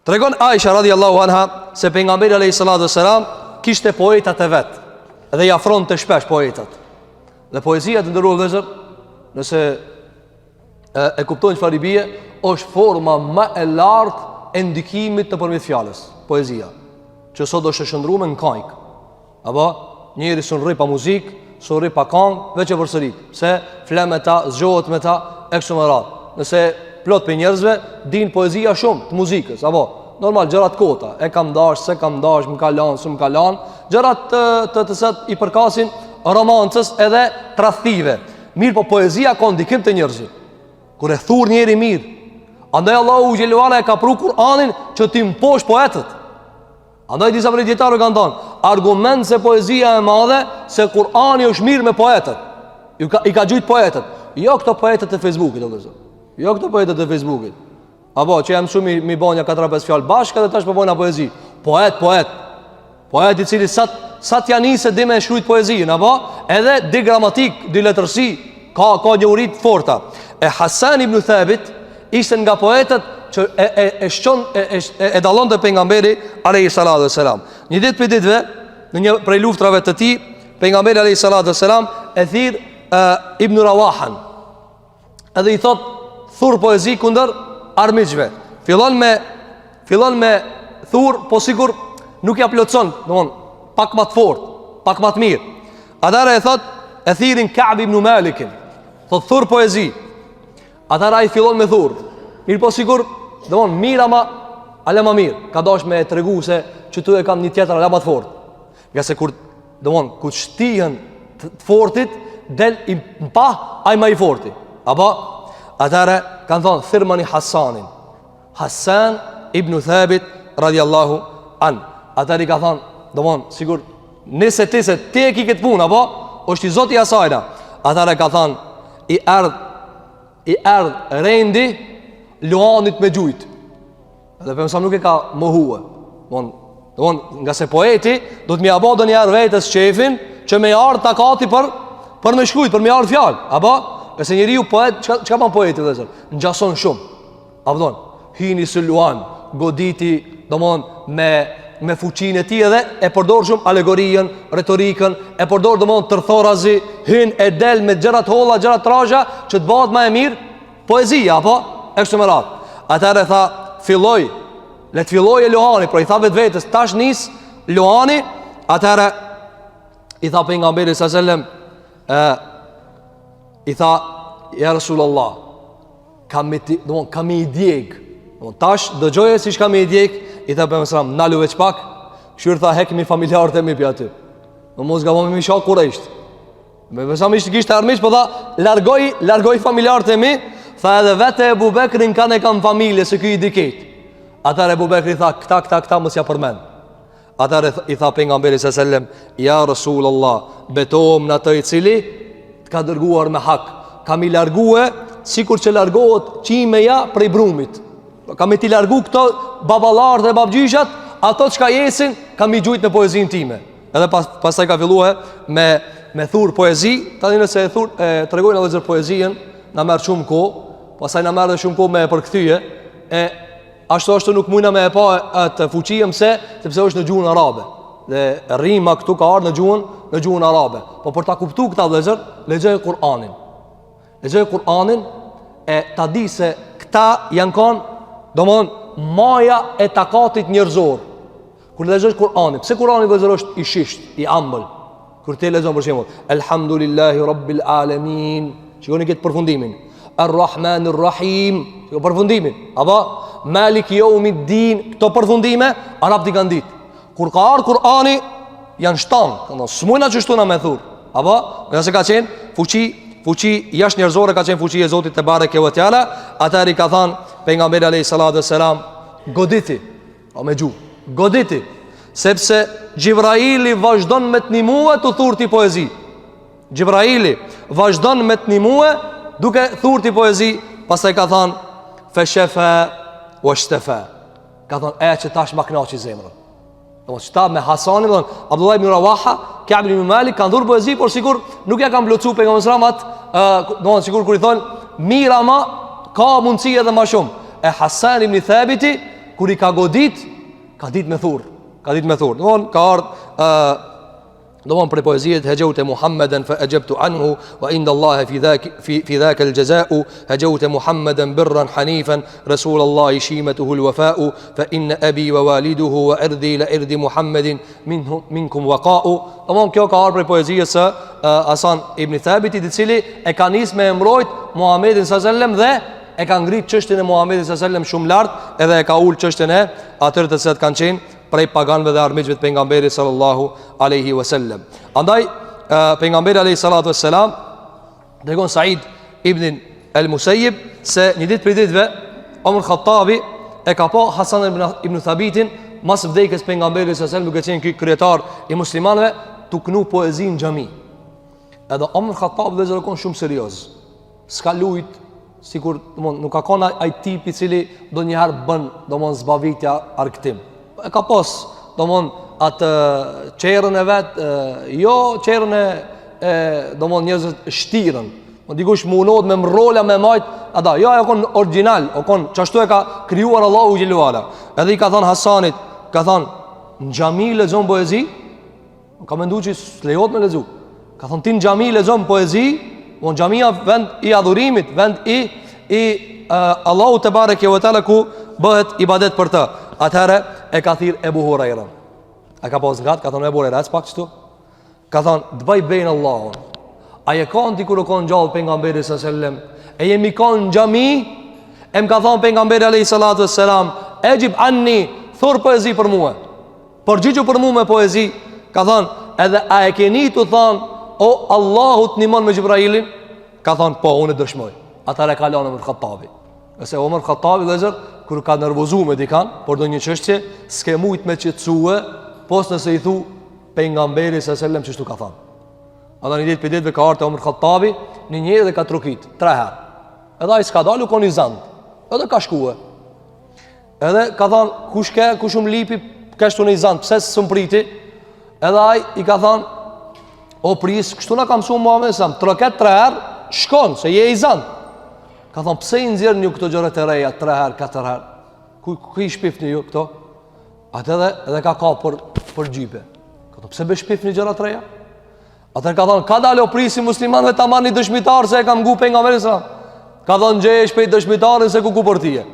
Tregon Aisha radiallahu anha se pejgamberi alayhi salatu wassalam kishte poetat e vet dhe i afronte shpesh poetat. Dhe poezia, të ndëruar vëllezër, nëse e kuptojnë çfarë bie, është forma më e lartë e ndikimit nëpërmjet fjalës. Poezia, që sot është e shndruar në kajk. Apo njëri son rri pa muzikë, son rri pa këngë, veç e përsërit. Se flet me ta, zgjohet me ta eksumerat. Nëse plot për njerëzve din poezia shumë të muzikës, apo normal gjërat kota, e kam dash, se kam dash, më ka lanë, s'm ka lanë, gjërat të sot i përkasin romancës edhe tradhtive. Mirë, po poezia ka ndikim të njerëzit. Kur e thur njëri mirë, andaj Allahu xhelalu ala e ka pru Kur'anin që ti mposh poetët. Andaj disa prej dietarëve kanë thënë, argument se poezia e madhe, se Kur'ani është mirë me poetët. I ka gjujt poetët. Jo këto poetët e Facebookit, o vëllezër. Jo këto poetët e Facebookit. Apo që jam shumë mi bonja 4-5 fjalë bashkë dhe tash po bojna poezi. Poet i cili sa t'ja nisë di me shkruajt poezinë, apo edhe di gramatik, di letërsi, ka një uri të forta. E Hasan ibn Thabit ishte nga poetët që e dallon te pejgamberi alayhi salatu wasalam. Një ditë për ditëve, në një prej luftrave të tij, pejgamberi alayhi salatu wasalam e thirr Ibn Rawahan. Edhe i thot thur poezi kundër armiqve. Fillon me thur, po sigur nuk ja plotson, domthon pak më të fortë, pak më të mirë. Atëra e thot, e thirin Ka'b ibn Malikin. Thot thur poezi. Atëra i fillon me thur. Mirë, po sigur, domthon mirë ama mirë. Ka dash me tregu se që tu e kam një tjetër ala më të fortë. Nga se kur shtihen të fortit, del i mpa ai më i forti. Apo atëra kanë thonë thirmani Hasanin. Hasan ibn Thabit radiallahu an. Atëra i ka thonë, domthon sigur nëse ti e ki këtë punë, apo është i Zoti i asajna. Atëra ka thonë i erdh rendi Luanit me gjujt. Edhe për mësam nuk e ka mohue. Domthon nga se poeti do të më abodë një herë vetes shefin që me ardh takati për me shkujt, për me ardh fjalë. Apo nëse njeriu poet, çka bën poeti vëllazër? Ngjason shumë. Apo don, hini së Luan, goditi, domthon me fuqinë e tij edhe e përdor shumë alegorien, retorikën, e përdor domthon tërthorazi, hyn e del me gjërat holla, gjërat trashë që të bëhet më e mirë poezia, apo eksumerat. Atëherë tha, le të filloj Luani, por i tha vetvetes tash nis Luani. Atëherë i tha pejgamberi sallallahu alajhi wasallam, i tha ja Rasulullah, kam i djeg. Tash dëgjoje si kam i djeg. I tha pejgamberi sallallahu alajhi wasallam, nalu veç pak. Kështu tha hekmi familjarët e mi pi aty. Mos gabon me shok kurrësht. Me besam ishte kishte armiq, po tha largoj familjarët e mi. Tha edhe vete Ebu Bekrin kanë familje se ky i diket. Atëherë Ebu Bekri tha këta mos ja përmend. Atëherë i tha pejgamberi sallallahu alajhi wasallam, ja Rasulullah, betohem në atë i cili të ka dërguar me hak. Kam i largue sikur që largohet qimeja prej brumit. Kam i ti largu këto baballar dhe babgjyshat, ato çka jesin kam i gjujt në poezinë time. Edhe pastaj ka filluar me thur poezi. Tani nëse e thur tregojnë edhe poezinë, na merr shumë kohë, pastaj na merr edhe shumë kohë me e përkthyje. Ashtu nuk mujna me e pa atë fuqinë sepse është në gjuhën arabe. Dhe rima këtu ka ardhur në gjuhën arabe. Po për ta kuptuar këtë vëllazër, lexoj Kur'anin. Lexoj Kur'anin e ta di se këta janë kanë domthon maja e takatit njerëzor. Kur lexosh Kur'anin, pse Kur'ani vëllazër është i shisht, i ëmbël. Kur ti lexon për shembull, Elhamdulillahi Rabbil Alamin, shikoni këtë përfundimin. Ar-Rahmanir Rahim, kjo përfundimin. Apo Malik Yawmiddin, këto përfundime arabti kanë ditë. Kur ka ardhur Kur'ani janë shtang, s'mujna që shtuna me thur. Apo nëse ka qenë fuqi jashtë njerëzore, ka qenë fuqi e Zotit te bareke ve teala. Atëri ka thënë pejgamberi alayhi salatu wassalam, goditi, me gjuhë, goditi, sepse Gjibraili vazhdon me të nimue të thurti poezi. Gjibraili vazhdon me të nimue duke thurti poezi. Pastaj ka thënë feshefa washtafa, ka thënë që tash ma kënaqi zemrën. Qëta me Hasanin, Abdullah ibn Rawaha, Ka'b ibn Malik kanë dhur poezi, por sigur nuk ja kanë blocu pejgamberi sallallahu alajhi wasallam, sigur kur i thonë mira ma ka mundësi edhe më shumë. E Hasan ibn Thabiti kur i ka godit, ka dit me thurr. Ka dit me thurr. Domthon ka ardh domthon për poezijet hajawta Muhammeden fa ajabtu anhu wa inda Allah fi dhaka al-jazaa hajawta Muhammeden birran hanifan rasulullah shimatuhu al-wafa'u fa inna abi wa waliduhu wa irdi la irdi Muhammedin minkum waqa'u. Domthon kjo ka ardhur për poezijet së Hasan ibn Thabit, i cili e ka nis me emrojt Muhammedin sallallahu alaihi wasallam dhe e ka ngrit çështjen e Muhammedit sallallahu alaihi wasallam shumë lart, edhe e ka ul çështjen e atyre të cilët kanë qenë prej paganëve dhe armiqve të pejgamberit sallallahu alaihi wasallam. Andaj pejgamberi alayhi salatu wassalam tregon Said ibn al-Musayyib se një ditë prej ditëve Omar Khattabi e ka pa Hasan ibn Thabitin mas vdekjes pejgamberit sallallahu alaihi wasallam, duke qenë ky kryetar i muslimanëve, tu knu poezi në xhami. Edhe Omar Khattabi dhe zërkon shumë serioz. S'ka lujt sikur, domthon, nuk ka qenë ai tipi i cili ndonjëherë bën, domthon, zbavitja argëtim. E ka pas, domthon, atë çerrën e vet, jo çerrën e domthon njerëzit shtirën. Mo dikush mundohet me mrola me majt, ata, jo ajo kon original, o kon çashtu e ka krijuar Allahu xhelalu ala. Edhe i ka thon Hasanit, ka thon, në xhami lexon poezi? Ka menduar që s'lejohet me lexu. Ka thon ti në xhami lexon poezi? Mo xhamia vend i adhurimit, vend i Allahu te bareke ve teala ku bëhet ibadet për të. Atëherë e ka thirr Ebu Huraira. A ka pas gat, ka thonë Ebu Huraira, pak kështu. Ka thonë, "Të bëj bejnë Allahun. A je kanë ti kur u kanë gjallë pejgamberi sallallahu alaihi wasallam? E jemi kanë në xhami?" E më ka thonë pejgamberi alayhi salatu wassalam, "Ejib anni, thur poezi për mua." Përgjigju për mua me poezi. Ka thonë, "Edhe a e keni tu thonë, o Allahu të nimon me Xhibrailin?" Ka thonë, "Po, unë dëshmoj." Atëherë ka lënë Omar Khattabi. Ose Omar Khattabi vëllazër, kur ka nervozuar me dikan por ndonjë çështje, s'ke mujt me qetësue, pos nëse i thu pejgamberi sallallahu alajhi wasallam çështu ka thënë. Ata një ditë për ditëve ka ardhur Omar Khattabi, në një dhe ka trokit 3 herë. Edhe ai s'ka dalë kon i zand. Edhe ka shkuar. Edhe ka thënë, kush um lipi kështu në i zand, pse s'm priti? Edhe ai i ka thënë, o pris, kështu na ka mësuar Muhamedi sallallahu alajhi wasallam, troket 3 herë, shkon se je i zand. Ka thonë, pse i nxjerrni ju këto gjëra të reja 3 herë, 4 herë? Ku i shpifni ju këto? Atë edhe ka për gjype. Ka thonë, pse be shpifni gjëra të reja? Atë ka thonë, ka dalë o prisi muslimanëve ta marrni dëshmitar se e kam ngu pejgamberin sallallahu alajhi wasallam. Ka thonë, gjeje shpejt dëshmitarin se ku për tije.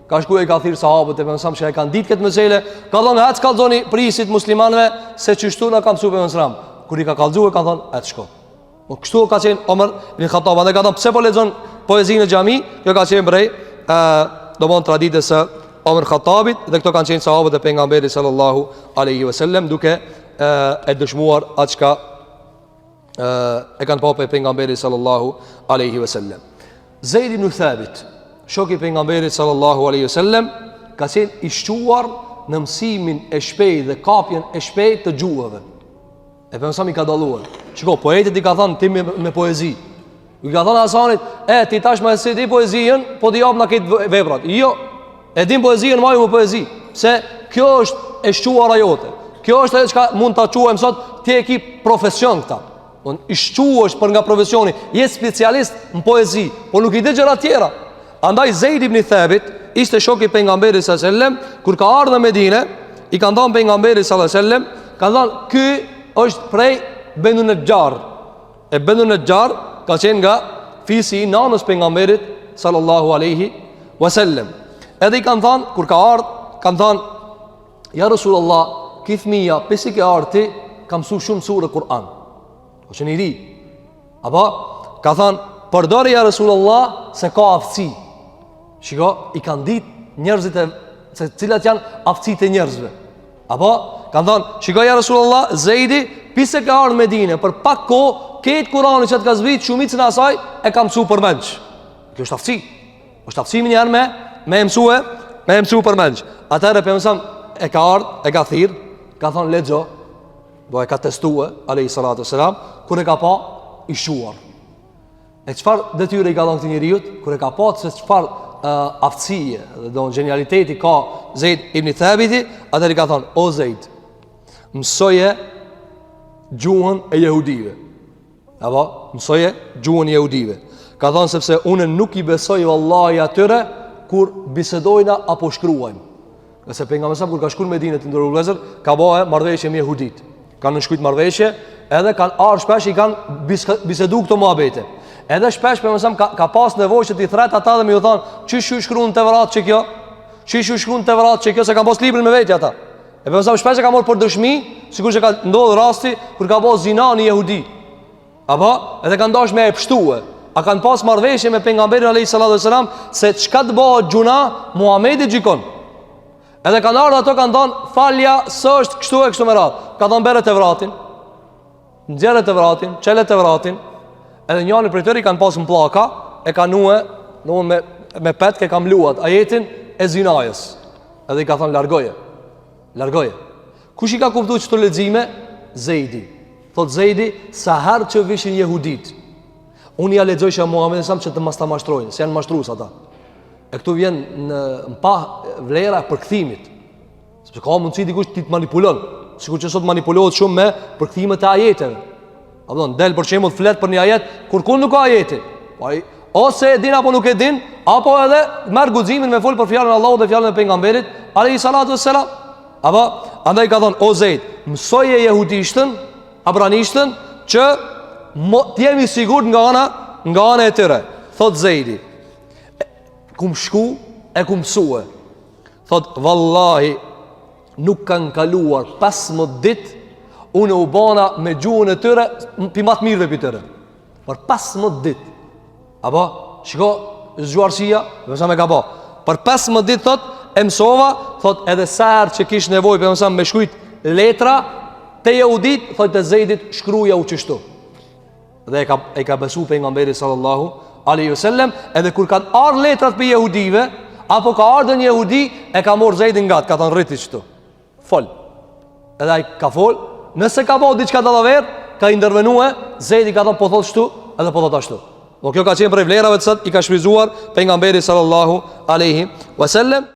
Ka shkuar e ka thirr sahabët e pejgamberit që e kanë ditë këtë mesele. Ka thonë, hec kallzoni prisit muslimanëve se çështu na ka mësuar pejgamberi sallallahu alajhi wasallam. Kur i ka kallzuar, ka thonë, hec shko. Po kështu ka qenë Omar ibn Khattab, dhe ka thonë, pse po lexon poezinë në xhami? Kjo ka qenë prej domon traditës së Omar Khattabit, dhe këto kanë qenë sahabët e pejgamberit sallallahu alaihi wasallam, duke e dëshmuar atë çka e kanë pasur pejgamberi sallallahu alaihi wasallam. Zaid ibn Thabit, shoku i pejgamberit sallallahu alaihi wasallam, ka qenë i shquar në mësimin e shpejtë dhe kapjen e shpejtë të gjuhëve. E përmësam i ka daluar. Shiko, poetit i ka thënë ti me poezi. I ka thënë Hasanit, ti tash me se di poezijën, po di japë në këtë veprat. Jo, e din poezijën, maju me poezi. Se kjo është e shquara jote. Kjo është edhe që mund të quajmë sot, ti e ki profesion këta. I shquash për nga profesioni, je specialist në poezi, po nuk i di gjëra tjera. Andaj Zaid ibn Thabit, ishte shoku i pejgamberit sallallahu alajhi wasallam, kur ka ardhur në Medinë, i ka thënë pejgamberit sallallahu alajhi wasallam, ka thënë, ky është prej Banu Najjar. E Banu Najjar ka qenë nga fisi i nanës pejgamberit sallallahu alaihi wasallam. Edhe i kanë thënë, kur ka ardhur, kanë thënë, ja Rasulullah, ki fëmia, pse ke ardhur ti, ka mësuar shumë sure Kur'an. O që një ri. Apo, ka thënë, përdori ja Rasulullah se ka aftësi. Shiko, i kanë ditë njerëzit se cilat janë aftësitë e njerëzve. Apo, kanë thënë, shiko ja Rasulullah, Zeidi, pse ka ardhur në Medinë, për pak kohë, këtë Kur'ani që të ka zbrit, shumicën e asaj e ka mësuar për mendsh. Kjo është aftësi. Është aftësi më njëherë me mësue për mendsh. Atëherë pejgamberi e ka ardhur, e ka thirr, ka thënë lexo, do e ka testuar alayhi salatu wasalam, kur e ka pa i shuar. E çfarë detyre i ka dhënë këtij njeriu, kur e ka pa se çfarë aftësie dhe don genialiteti ka Zaid ibn Thabiti, atëherë i ka thënë, o Zaid, mësoje gjuhën e jehudive. Apo, mësoje gjuhën e jehudive. Ka thënë sepse unë nuk i besoj vallahi atyre kur bisedojna apo shkruajnë. Nëse pejgamberi sa kur ka shkuar në Medinë të ndërruar vëllezër, ka bëu marrëveshje me jehudit. Kanë shkruajt marrëveshje, edhe kanë ardhur shpesh i kanë bisedu këto muhabete. Edhe shpesh pejgamberi ka pas nevojë që t'i thret ata dhe më u thon, "Çish ju shkruan te vrat çe kjo? Çish ju shkruan te vrat çe kjo se kanë pas librin me vetë ata." E pejgamberi shpesh e ka marrë për dëshmi, sigurisht që ka ndodhur rasti kur ka bëu zina në jehudi. Apo edhe kanë dashur me e pshtue. A kanë pas marrëveshje me pejgamberin alayhis salam se çka të bëhet gjuna, Muhamedi gjikon. Edhe kanë ardhur ato kanë thënë falja s'është kështu e kështu me radhë. Ka thënë bere te vratin. Nxjerrë te vratin, çele te vratin. Edhe njëri prej tyre kanë pasur pllaka, e kanë nuë, domthonë me petkë kanë mluat ajetin e zinajës. Edhe i ka thënë largoje. Largoje. Kush i ka kuptuar çto lexime? Zeidi. Thot Zeidi, sa herë që vishin jehudit, unë ja lexojsha Muhamedit sa që të mos ta mashtrojnë, se janë mashtrues ata. E këtu vjen në pa vlera për kthimit. Sepse ka mundësi dikush ti të manipulon, sikur që sot manipulohet shumë me përkthimet e ajeteve. Apo del për shembull flet për një ajet kur nuk ka ajeti. Po ai ose e din apo nuk e din, apo edhe merr guximin me fol për fjalën e Allahut dhe fjalën e pejgamberit alayhi salatu wassalam. Apo andaj ka thon o Zeid, mësoje jehudishtën, abranishtën që të jemi sigurt nga ana e tyre. Thot Zeidi, kum shku e kum mësue. Thot vallahi nuk kanë kaluar 15 ditë unë u bana me gjuhën e tyre pi më të mirëve pi tyre. Për 15 ditë. Apo shiko zgjuarësia, mësa me ka bë. Për 15 ditë thot e mësova, thot edhe sa herë që kish nevojë për mësa me shkruajt letra te jehudit, thot te Zeidit shkruaja u çështu. Dhe e ka besu pejgamberi sallallahu alaihi wasallam, edhe kur kanë ardhur letrat për jehudive, apo ka ardhur një jehudi, e ka marrë Zeidin gat, ka thënë rriti çtu. Fol. Edhe ai ka fol, nëse ka bëu diçka dallaver, ka intervenue, Zeidi ka thënë po thot çtu, edhe po thot ashtu. Do kjo ka qenë për vlerave të sot i ka shfryzuar pejgamberi sallallahu alaihi wasallam.